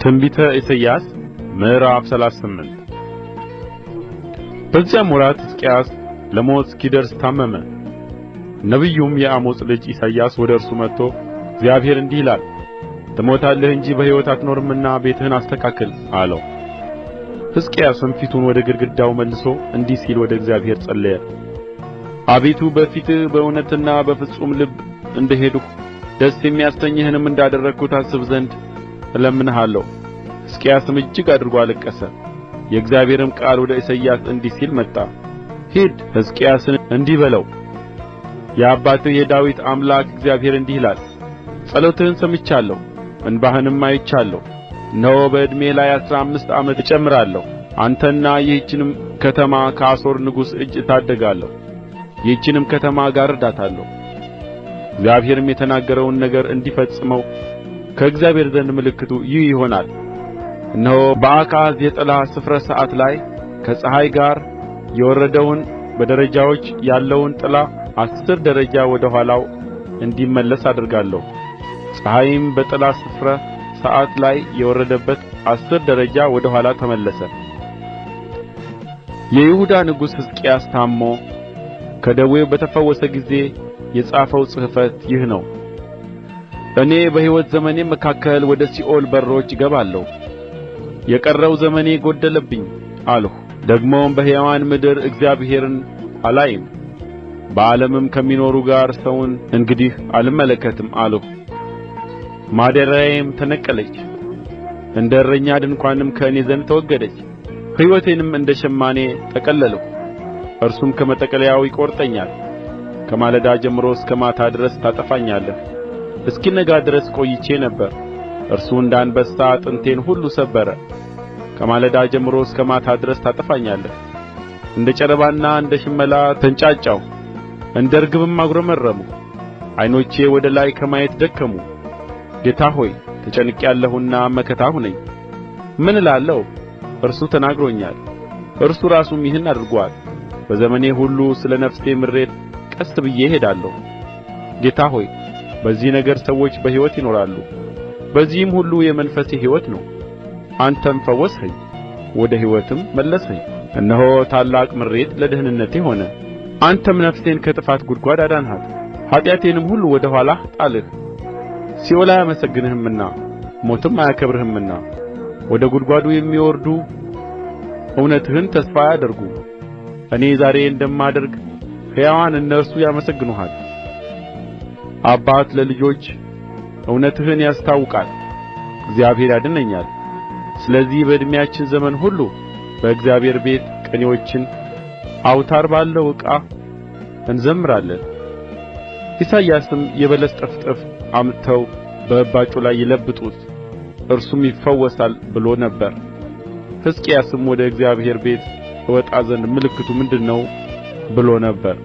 ትንቢተ ኢሳይያስ ምዕራፍ 38 በዚያም ወራት ሕዝቅያስ ለሞት እስኪደርስ ታመመ። ነቢዩም የአሞጽ ልጅ ኢሳይያስ ወደ እርሱ መጥቶ እግዚአብሔር እንዲህ ይላል፣ ትሞታለህ እንጂ በሕይወት አትኖርምና ቤትህን አስተካክል አለው። ሕዝቅያስም ፊቱን ወደ ግድግዳው መልሶ እንዲህ ሲል ወደ እግዚአብሔር ጸለየ። አቤቱ በፊትህ በእውነትና በፍጹም ልብ እንደሄድሁ ደስ የሚያሰኝህንም እንዳደረግሁ ታስብ ዘንድ እለምንሃለሁ። ሕዝቅያስም እጅግ አድርጎ አለቀሰ። የእግዚአብሔርም ቃል ወደ ኢሳይያስ እንዲህ ሲል መጣ። ሂድ ሕዝቅያስን እንዲህ በለው፣ የአባትህ የዳዊት አምላክ እግዚአብሔር እንዲህ ይላል፣ ጸሎትህን ሰምቻለሁ፣ እንባህንም አይቻለሁ። እነሆ በዕድሜህ ላይ 15 ዓመት እጨምራለሁ። አንተና ይህችንም ከተማ ከአሦር ንጉሥ እጅ እታደጋለሁ። ይህችንም ከተማ እጋርዳታለሁ። እግዚአብሔርም የተናገረውን ነገር እንዲፈጽመው ከእግዚአብሔር ዘንድ ምልክቱ ይህ ይሆናል። እነሆ በአካዝ የጥላ ስፍረ ሰዓት ላይ ከፀሐይ ጋር የወረደውን በደረጃዎች ያለውን ጥላ 10 ደረጃ ወደ ኋላው እንዲመለስ አደርጋለሁ። ፀሐይም በጥላ ስፍረ ሰዓት ላይ የወረደበት 10 ደረጃ ወደ ኋላ ተመለሰ። የይሁዳ ንጉሥ ሕዝቅያስ ታምሞ ከደዌው በተፈወሰ ጊዜ የጻፈው ጽሕፈት ይህ ነው። እኔ በሕይወት ዘመኔ መካከል ወደ ሲኦል በሮች እገባለሁ። የቀረው ዘመኔ ጐደለብኝ አልሁ። ደግሞም በሕያዋን ምድር እግዚአብሔርን አላይም፣ በዓለምም ከሚኖሩ ጋር ሰውን እንግዲህ አልመለከትም አልሁ። ማደሪያዬም ተነቀለች፣ እንደ እረኛ ድንኳንም ከእኔ ዘንድ ተወገደች። ሕይወቴንም እንደ ሸማኔ ጠቀለልሁ፣ እርሱም ከመጠቅለያው ይቈርጠኛል። ከማለዳ ጀምሮ እስከ ማታ ድረስ ታጠፋኛለህ። እስኪነጋ ድረስ ቆይቼ ነበር፣ እርሱ እንደ አንበሳ አጥንቴን ሁሉ ሰበረ። ከማለዳ ጀምሮ እስከ ማታ ድረስ ታጠፋኛለህ። እንደ ጨረባና እንደ ሽመላ ተንጫጫሁ፣ እንደ ርግብም አጕረመረምሁ። ዐይኖቼ ወደ ላይ ከማየት ደከሙ። ጌታ ሆይ ተጨንቄአለሁና መከታ ሁነኝ። ምን እላለሁ? እርሱ ተናግሮኛል፣ እርሱ ራሱም ይህን አድርጎአል። በዘመኔ ሁሉ ስለ ነፍሴ ምሬት ቀስ ብዬ እሄዳለሁ። ጌታ ሆይ በዚህ ነገር ሰዎች በሕይወት ይኖራሉ፣ በዚህም ሁሉ የመንፈሴ ሕይወት ነው። አንተም ፈወስኸኝ፣ ወደ ሕይወትም መለስኸኝ። እነሆ ታላቅ ምሬት ለደኅንነቴ ሆነ። አንተም ነፍሴን ከጥፋት ጕድጓድ አዳንሃት፣ ኃጢአቴንም ሁሉ ወደ ኋላህ ጣልህ። ሲኦል አያመሰግንህምና ሞትም አያከብርህምና ወደ ጕድጓዱ የሚወርዱ እውነትህን ተስፋ አያደርጉም። እኔ ዛሬ እንደማደርግ ሕያዋን እነርሱ ያመሰግኑሃል። አባት ለልጆች እውነትህን ያስታውቃል፣ እግዚአብሔር ያድነኛል። ስለዚህ በዕድሜያችን ዘመን ሁሉ በእግዚአብሔር ቤት ቅኔዎችን አውታር ባለው ዕቃ እንዘምራለን። ኢሳይያስም የበለስ ጥፍጥፍ አምጥተው በእባጩ ላይ ይለብጡት፣ እርሱም ይፈወሳል ብሎ ነበር። ሕዝቅያስም ወደ እግዚአብሔር ቤት እወጣ ዘንድ ምልክቱ ምንድር ነው ብሎ ነበር።